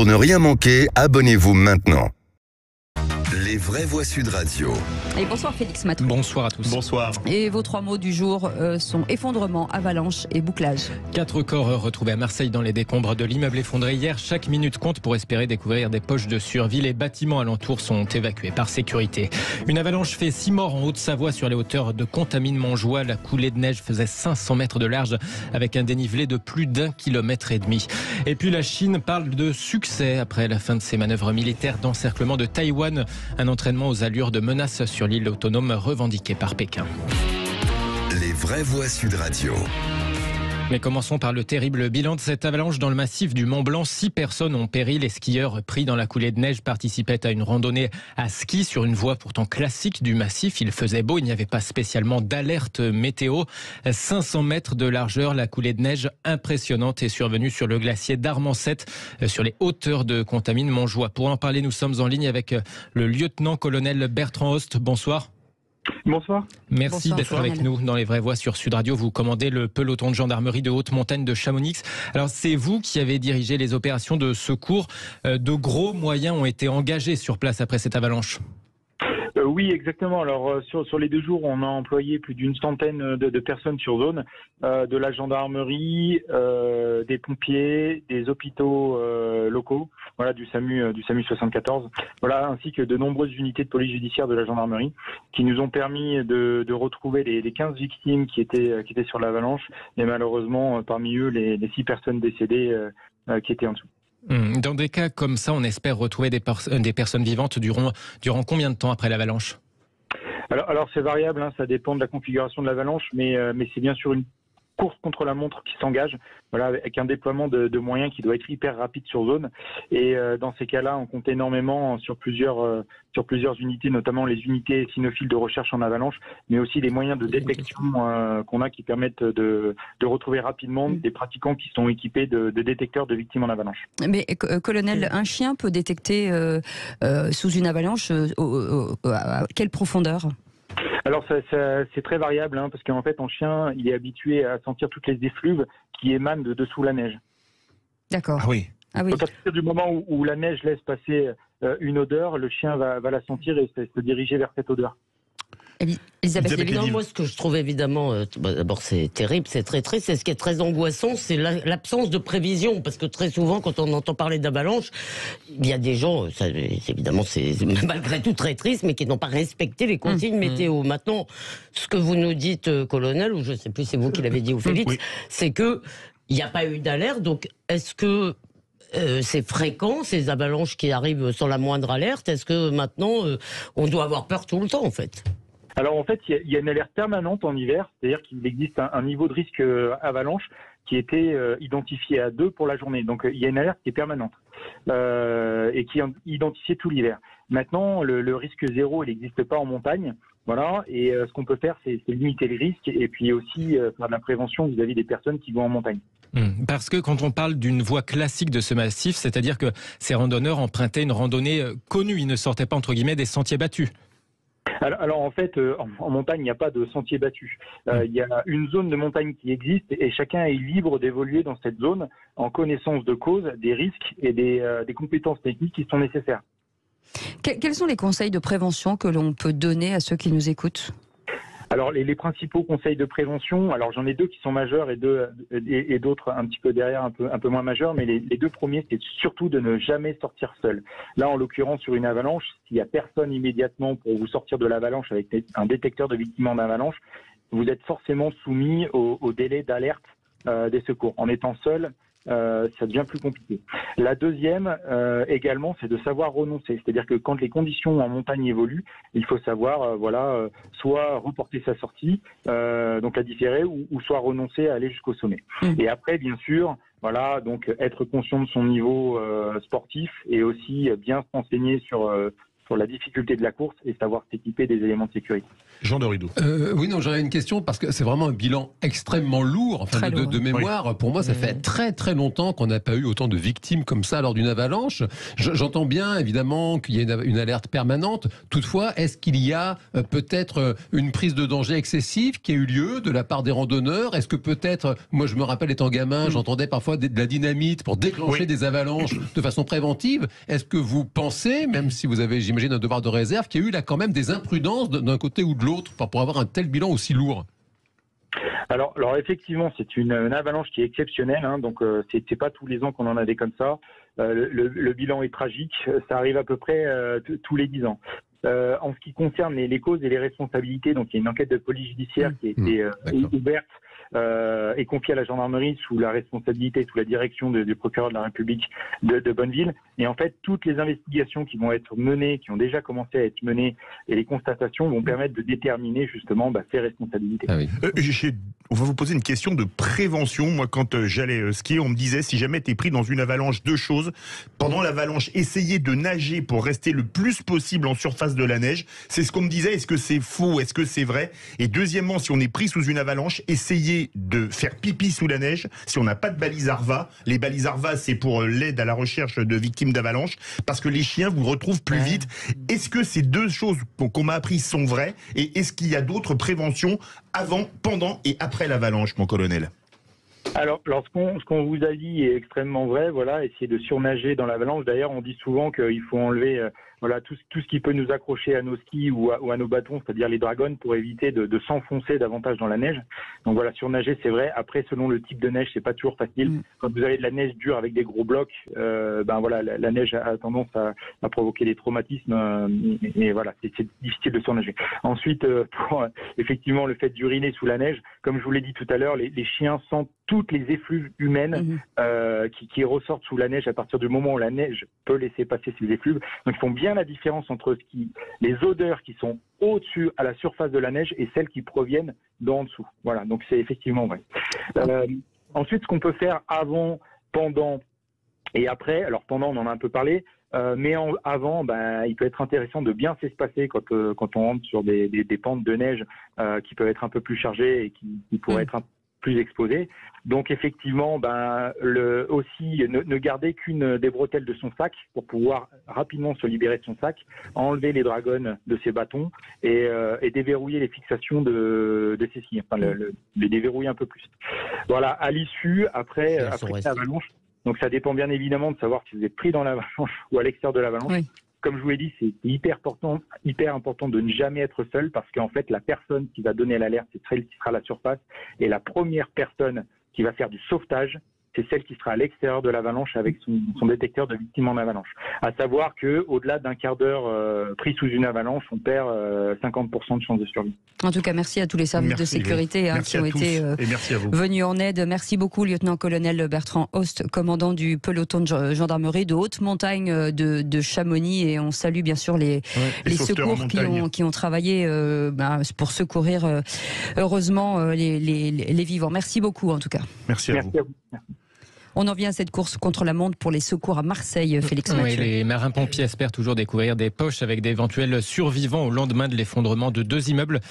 Pour ne rien manquer, abonnez-vous maintenant. Les vraies voix Sud Radio. Et bonsoir Félix Matou. Bonsoir à tous. Bonsoir. Et vos 3 mots du jour sont effondrement, avalanche et bouclage. 4 corps retrouvés à Marseille dans les décombres de l'immeuble effondré hier. Chaque minute compte pour espérer découvrir des poches de survie. Les bâtiments alentours sont évacués par sécurité. Une avalanche fait 6 morts en Haute-Savoie sur les hauteurs de Contamine-Montjoie. La coulée de neige faisait 500 mètres de large avec un dénivelé de plus d'1,5 km. Et puis la Chine parle de succès après la fin de ses manœuvres militaires d'encerclement de Taïwan. Un entraînement aux allures de menace sur l'île autonome revendiqué par Pékin. Les vraies voix Sud Radio. Mais commençons par le terrible bilan de cette avalanche dans le massif du Mont Blanc. 6 personnes ont péri. Les skieurs pris dans la coulée de neige participaient à une randonnée à ski sur une voie pourtant classique du massif. Il faisait beau, il n'y avait pas spécialement d'alerte météo. 500 mètres de largeur, la coulée de neige impressionnante est survenue sur le glacier d'Armancet, sur les hauteurs de Contamine-Montjoie. Pour en parler, nous sommes en ligne avec le lieutenant-colonel Bertrand Host. Bonsoir. Bonsoir. Merci d'être avec nous dans les vraies voix sur Sud Radio. Vous commandez le peloton de gendarmerie de haute montagne de Chamonix. Alors c'est vous qui avez dirigé les opérations de secours. De gros moyens ont été engagés sur place après cette avalanche. Oui, exactement. Alors sur les 2 jours, on a employé plus d'une centaine de personnes sur zone, de la gendarmerie, des pompiers, des hôpitaux locaux, voilà, du SAMU 74, voilà, ainsi que de nombreuses unités de police judiciaire de la gendarmerie qui nous ont permis de retrouver les 15 victimes qui étaient sur l'avalanche et malheureusement parmi eux les 6 personnes décédées qui étaient en dessous. Dans des cas comme ça, on espère retrouver des personnes vivantes durant combien de temps après l'avalanche ? Alors c'est variable, hein, ça dépend de la configuration de l'avalanche, mais c'est bien sûr une course contre la montre qui s'engage, voilà, avec un déploiement de moyens qui doit être hyper rapide sur zone. Et dans ces cas-là, on compte énormément sur plusieurs unités, notamment les unités cynophiles de recherche en avalanche, mais aussi les moyens de détection qu'on a qui permettent de retrouver rapidement des pratiquants qui sont équipés de détecteurs de victimes en avalanche. Mais colonel, un chien peut détecter sous une avalanche à quelle profondeur ? Alors c'est très variable, hein, parce qu'en fait en chien il est habitué à sentir toutes les effluves qui émanent de dessous la neige. D'accord. Ah oui. Donc à partir du moment où la neige laisse passer une odeur, le chien va la sentir et se diriger vers cette odeur. Elisabeth Lévy. Non, moi, ce que je trouve évidemment, d'abord c'est terrible, c'est très triste, et ce qui est très angoissant, c'est l'absence de prévision, parce que très souvent, quand on entend parler d'avalanche, il y a des gens, évidemment, c'est malgré tout très triste, mais qui n'ont pas respecté les consignes météo. Maintenant, ce que vous nous dites, colonel, ou je ne sais plus, c'est vous qui l'avez dit, ou Félix, c'est que il n'y a pas eu d'alerte. Donc, est-ce que c'est fréquent, ces avalanches qui arrivent sans la moindre alerte? Est-ce que maintenant, on doit avoir peur tout le temps, en fait? Alors en fait, il y a une alerte permanente en hiver, c'est-à-dire qu'il existe un niveau de risque avalanche qui était identifié à 2 pour la journée. Donc il y a une alerte qui est permanente et qui est identifiée tout l'hiver. Maintenant, le risque 0, il n'existe pas en montagne. Voilà, et ce qu'on peut faire, c'est limiter les risques et puis aussi faire de la prévention vis-à-vis des personnes qui vont en montagne. Parce que quand on parle d'une voie classique de ce massif, c'est-à-dire que ces randonneurs empruntaient une randonnée connue, ils ne sortaient pas entre guillemets des sentiers battus. Alors en fait, en montagne, il n'y a pas de sentier battu. Il y a une zone de montagne qui existe et chacun est libre d'évoluer dans cette zone en connaissance de cause, des risques et des compétences techniques qui sont nécessaires. Quels sont les conseils de prévention que l'on peut donner à ceux qui nous écoutent ? Alors les principaux conseils de prévention, alors j'en ai 2 qui sont majeurs et d'autres un petit peu derrière, un peu moins majeurs, mais les 2 premiers, c'est surtout de ne jamais sortir seul. Là, en l'occurrence, sur une avalanche, s'il n'y a personne immédiatement pour vous sortir de l'avalanche avec un détecteur de victimes en avalanche, vous êtes forcément soumis au délai d'alerte des secours. En étant seul, ça devient plus compliqué. La deuxième également, c'est de savoir renoncer. C'est-à-dire que quand les conditions en montagne évoluent, il faut savoir soit reporter sa sortie, donc la différer, ou soit renoncer à aller jusqu'au sommet. Et après, bien sûr, voilà, donc être conscient de son niveau sportif et aussi bien se renseigner sur sur la difficulté de la course et savoir s'équiper des éléments de sécurité. Jean de Rideau. Oui, non, j'avais une question parce que c'est vraiment un bilan extrêmement lourd, enfin, de mémoire. Oui. Pour moi, ça fait très très longtemps qu'on n'a pas eu autant de victimes comme ça lors d'une avalanche. J'entends bien, évidemment, qu'il y a une alerte permanente. Toutefois, est-ce qu'il y a peut-être une prise de danger excessive qui a eu lieu de la part des randonneurs? Est-ce que peut-être, moi je me rappelle étant gamin, j'entendais parfois de la dynamite pour déclencher des avalanches de façon préventive. Est-ce que vous pensez, même si vous avez, j'imagine, un devoir de réserve, qu'il y a eu là quand même des imprudences d'un côté ou de l'autre pour avoir un tel bilan aussi lourd? Alors effectivement, c'est une avalanche qui est exceptionnelle, hein, donc c'est pas tous les ans qu'on en a des comme ça. Le bilan est tragique, ça arrive à peu près tous les 10 ans. En ce qui concerne les causes et les responsabilités, donc il y a une enquête de police judiciaire qui a été ouverte et confiée à la gendarmerie sous la responsabilité, sous la direction du procureur de la République de Bonneville. Et en fait, toutes les investigations qui vont être menées, qui ont déjà commencé à être menées, et les constatations vont permettre de déterminer justement ces responsabilités. Ah oui. On va vous poser une question de prévention. Moi, quand j'allais skier, on me disait, si jamais tu es pris dans une avalanche, 2 choses. Pendant l'avalanche, essayez de nager pour rester le plus possible en surface de la neige. C'est ce qu'on me disait. Est-ce que c'est faux? Est-ce que c'est vrai? Et deuxièmement, si on est pris sous une avalanche, essayez de faire pipi sous la neige. Si on n'a pas de balise ARVA, les balises ARVA, c'est pour l'aide à la recherche de victimes d'avalanche, parce que les chiens vous retrouvent plus vite. Est-ce que ces 2 choses qu'on m'a appris sont vraies? Et est-ce qu'il y a d'autres préventions avant, pendant et après l'avalanche, mon colonel? Alors, ce qu'on vous a dit est extrêmement vrai. Voilà, essayer de surnager dans l'avalanche. D'ailleurs, on dit souvent qu'il faut enlever tout ce qui peut nous accrocher à nos skis ou à nos bâtons, c'est-à-dire les dragons, pour éviter de s'enfoncer davantage dans la neige. Donc voilà, surnager, c'est vrai. Après, selon le type de neige, c'est pas toujours facile. Quand vous avez de la neige dure avec des gros blocs, la neige a tendance à provoquer des traumatismes. Et voilà, c'est difficile de surnager. Ensuite, pour effectivement le fait d'uriner sous la neige, comme je vous l'ai dit tout à l'heure, les chiens sentent toutes les effluves humaines qui ressortent sous la neige à partir du moment où la neige peut laisser passer ces effluves. Donc ils font bien la différence entre les odeurs qui sont au-dessus à la surface de la neige et celles qui proviennent d'en dessous. Voilà, donc c'est effectivement vrai. Ensuite, ce qu'on peut faire avant, pendant et après, alors pendant on en a un peu parlé, mais avant, il peut être intéressant de bien s'espacer quand on rentre sur des pentes de neige qui peuvent être un peu plus chargées et qui pourraient être plus exposé. Donc effectivement, aussi ne garder qu'une des bretelles de son sac pour pouvoir rapidement se libérer de son sac, enlever les dragons de ses bâtons et déverrouiller les fixations de ses skis, les déverrouiller un peu plus. Voilà, à l'issue, après l'avalanche. Donc ça dépend bien évidemment de savoir si vous êtes pris dans l'avalanche ou à l'extérieur de l'avalanche. Oui. Comme je vous l'ai dit, c'est hyper important de ne jamais être seul parce qu'en fait, la personne qui va donner l'alerte, c'est celle qui sera à la surface. Et la première personne qui va faire du sauvetage, c'est celle qui sera à l'extérieur de l'avalanche avec son détecteur de victimes en avalanche. À savoir qu'au-delà d'un quart d'heure pris sous une avalanche, on perd 50% de chances de survie. En tout cas, merci à tous les services de sécurité qui ont été venus en aide. Merci beaucoup, lieutenant-colonel Bertrand Host, commandant du peloton de gendarmerie de haute montagne de Chamonix. Et on salue bien sûr les secours qui ont travaillé pour secourir heureusement les vivants. Merci beaucoup en tout cas. Merci à vous. On en vient à cette course contre la montre pour les secours à Marseille, Félix Mathieu. Oui, les marins-pompiers espèrent toujours découvrir des poches avec d'éventuels survivants au lendemain de l'effondrement de 2 immeubles.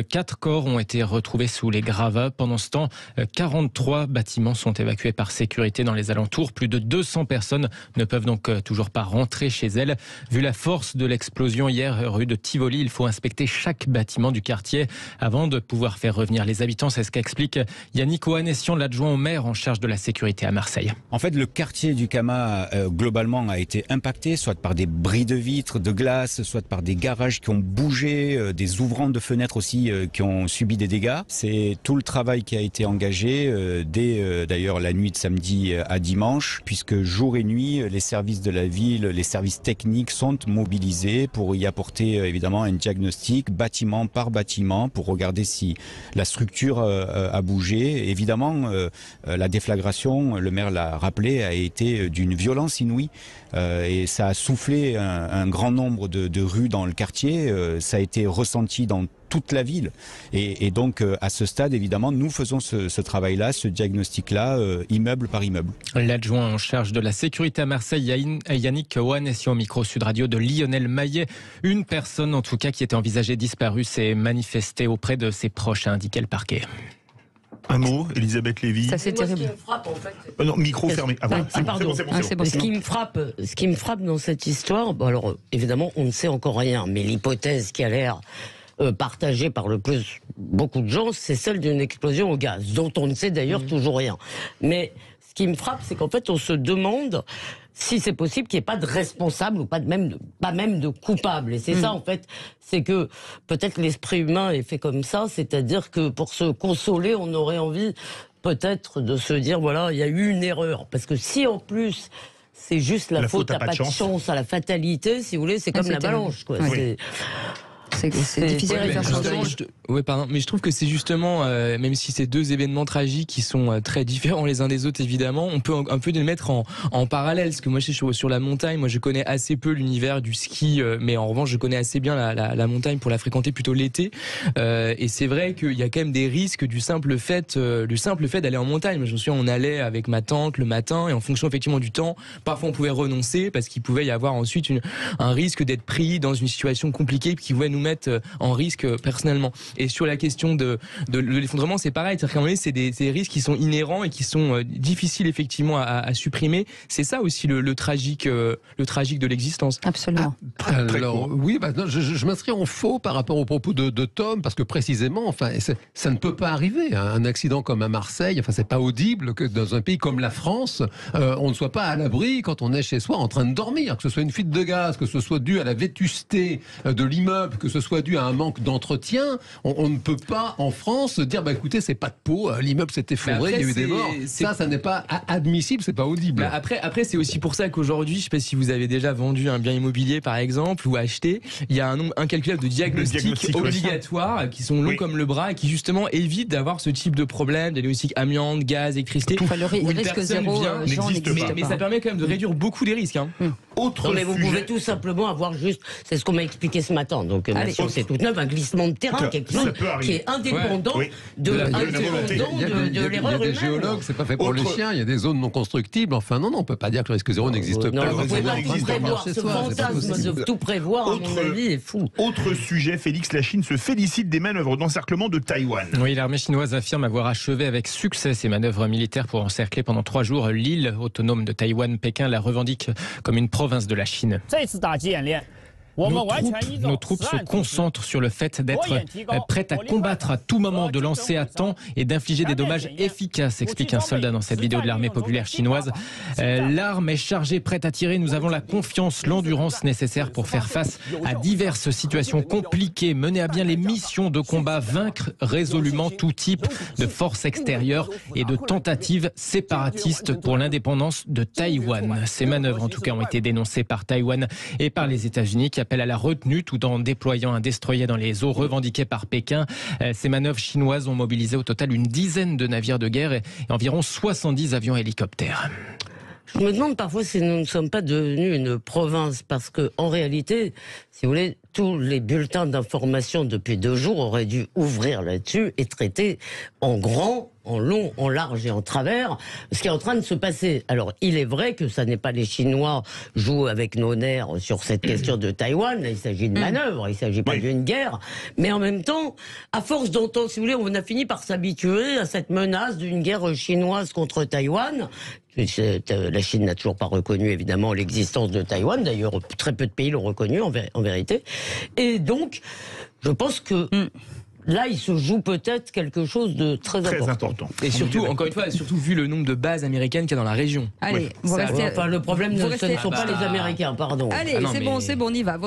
4 corps ont été retrouvés sous les gravats. Pendant ce temps, 43 bâtiments sont évacués par sécurité dans les alentours. Plus de 200 personnes ne peuvent donc toujours pas rentrer chez elles. Vu la force de l'explosion hier rue de Tivoli, il faut inspecter chaque bâtiment du quartier avant de pouvoir faire revenir les habitants. C'est ce qu'explique Yannick Ohanessian, l'adjoint au maire en charge de la sécurité à Marseille. En fait, le quartier du Camas, globalement, a été impacté, soit par des bris de vitres, de glace, soit par des garages qui ont bougé, des ouvrants de fenêtres aussi qui ont subi des dégâts. C'est tout le travail qui a été engagé dès d'ailleurs la nuit de samedi à dimanche, puisque jour et nuit, les services de la ville, les services techniques sont mobilisés pour y apporter évidemment un diagnostic bâtiment par bâtiment pour regarder si la structure a bougé. Évidemment, la déflagration, le maire Pierre l'a rappelé, a été d'une violence inouïe. Et ça a soufflé un grand nombre de rues dans le quartier. Ça a été ressenti dans toute la ville. Et donc, à ce stade, évidemment, nous faisons ce travail-là, ce diagnostic-là, immeuble par immeuble. L'adjoint en charge de la sécurité à Marseille, Yannick Ohan, est sur micro Sud Radio de Lionel Maillet. Une personne, en tout cas, qui était envisagée disparue, s'est manifestée auprès de ses proches, a indiqué le parquet. Un mot, Elisabeth Lévy. Ça, c'est terrible. Ce qui me frappe, en fait... non, micro fermé. Ce qui me frappe dans cette histoire, bon, alors évidemment, on ne sait encore rien, mais l'hypothèse qui a l'air partagée par beaucoup de gens, c'est celle d'une explosion au gaz, dont on ne sait d'ailleurs toujours rien. Mais ce qui me frappe, c'est qu'en fait, on se demande si c'est possible qu'il n'y ait pas de responsable ou pas même de coupable. Et c'est ça, en fait, c'est que peut-être l'esprit humain est fait comme ça, c'est-à-dire que pour se consoler, on aurait envie peut-être de se dire, voilà, il y a eu une erreur. Parce que si en plus, c'est juste la faute à pas de chance, à la fatalité, si vous voulez, c'est comme l'avalanche, quoi. Oui. C'est difficile à faire changer. Oui, pardon, mais je trouve que c'est justement, même si c'est deux événements tragiques qui sont très différents les uns des autres, évidemment, on peut un peu les mettre en parallèle. Parce que moi, je suis sur la montagne, moi je connais assez peu l'univers du ski, mais en revanche, je connais assez bien la montagne pour la fréquenter plutôt l'été. Et c'est vrai qu'il y a quand même des risques du simple fait d'aller en montagne. Moi, je me souviens, on allait avec ma tante le matin, et en fonction effectivement du temps, parfois on pouvait renoncer parce qu'il pouvait y avoir ensuite un risque d'être pris dans une situation compliquée qui pouvait nous mettre en risque personnellement. Et sur la question de l'effondrement, c'est pareil. C'est-à-dire qu'à un moment donné, c'est des risques qui sont inhérents et qui sont difficiles effectivement à supprimer. C'est ça aussi le tragique de l'existence. Absolument. Alors oui, non, je m'inscris en faux par rapport aux propos de Tom, parce que précisément, enfin, ça ne peut pas arriver. Un accident comme à Marseille, enfin, c'est pas audible que dans un pays comme la France, on ne soit pas à l'abri quand on est chez soi en train de dormir, que ce soit une fuite de gaz, que ce soit dû à la vétusté de l'immeuble, que ce soit dû à un manque d'entretien. On ne peut pas en France dire écoutez, c'est pas de peau, l'immeuble s'est effondré, il y a eu des morts. Ça n'est pas admissible, c'est pas audible. Après c'est aussi pour ça qu'aujourd'hui, je sais pas si vous avez déjà vendu un bien immobilier par exemple ou acheté, il y a un nombre incalculable de diagnostics obligatoires qui sont longs comme le bras et qui justement évitent d'avoir ce type de problème, des diagnostics amiante, gaz, électricité. Le risque zéro n'existe pas. Mais ça permet quand même de réduire beaucoup les risques. Mais vous pouvez tout simplement avoir juste, c'est ce qu'on m'a expliqué ce matin, donc c'est toute neuve, un glissement de terrain, quelque chose qui est indépendant de l'erreur humaine. Il y a des géologues, c'est pas fait pour les chiens, il y a des zones non constructibles, enfin non, on peut pas dire que le risque zéro n'existe pas. Vous pouvez pas tout prévoir, ce fantasme de tout prévoir, à mon avis, est fou. Autre sujet, Félix, la Chine se félicite des manœuvres d'encerclement de Taïwan. Oui, l'armée chinoise affirme avoir achevé avec succès ses manœuvres militaires pour encercler pendant 3 jours l'île autonome de Taïwan. Pékin la revendique comme une province de la Chine. Nos troupes se concentrent sur le fait d'être prêtes à combattre à tout moment, de lancer à temps et d'infliger des dommages efficaces, explique un soldat dans cette vidéo de l'armée populaire chinoise. L'arme est chargée, prête à tirer. Nous avons la confiance, l'endurance nécessaire pour faire face à diverses situations compliquées, mener à bien les missions de combat, vaincre résolument tout type de force extérieure et de tentatives séparatistes pour l'indépendance de Taïwan. Ces manœuvres, en tout cas, ont été dénoncées par Taïwan et par les États-Unis, qui appelle à la retenue tout en déployant un destroyer dans les eaux revendiquées par Pékin. Ces manœuvres chinoises ont mobilisé au total une dizaine de navires de guerre et environ 70 avions hélicoptères. Je me demande parfois si nous ne sommes pas devenus une province, parce que en réalité, si vous voulez, tous les bulletins d'information depuis 2 jours auraient dû ouvrir là-dessus et traiter en grand, en long, en large et en travers ce qui est en train de se passer. Alors, il est vrai que ça n'est pas les Chinois jouent avec nos nerfs sur cette question de Taïwan. Là, il s'agit de manœuvres, il ne s'agit pas d'une guerre. Mais en même temps, à force d'entendre, si vous voulez, on a fini par s'habituer à cette menace d'une guerre chinoise contre Taïwan. La Chine n'a toujours pas reconnu, évidemment, l'existence de Taïwan. D'ailleurs, très peu de pays l'ont reconnu, en vérité. Et donc, je pense que là, il se joue peut-être quelque chose de très important. Et surtout, encore une fois, surtout vu le nombre de bases américaines qu'il y a dans la région. Allez, vous restez... Enfin, le problème, ce ne sont pas les Américains, pardon. Allez, c'est bon, on y va.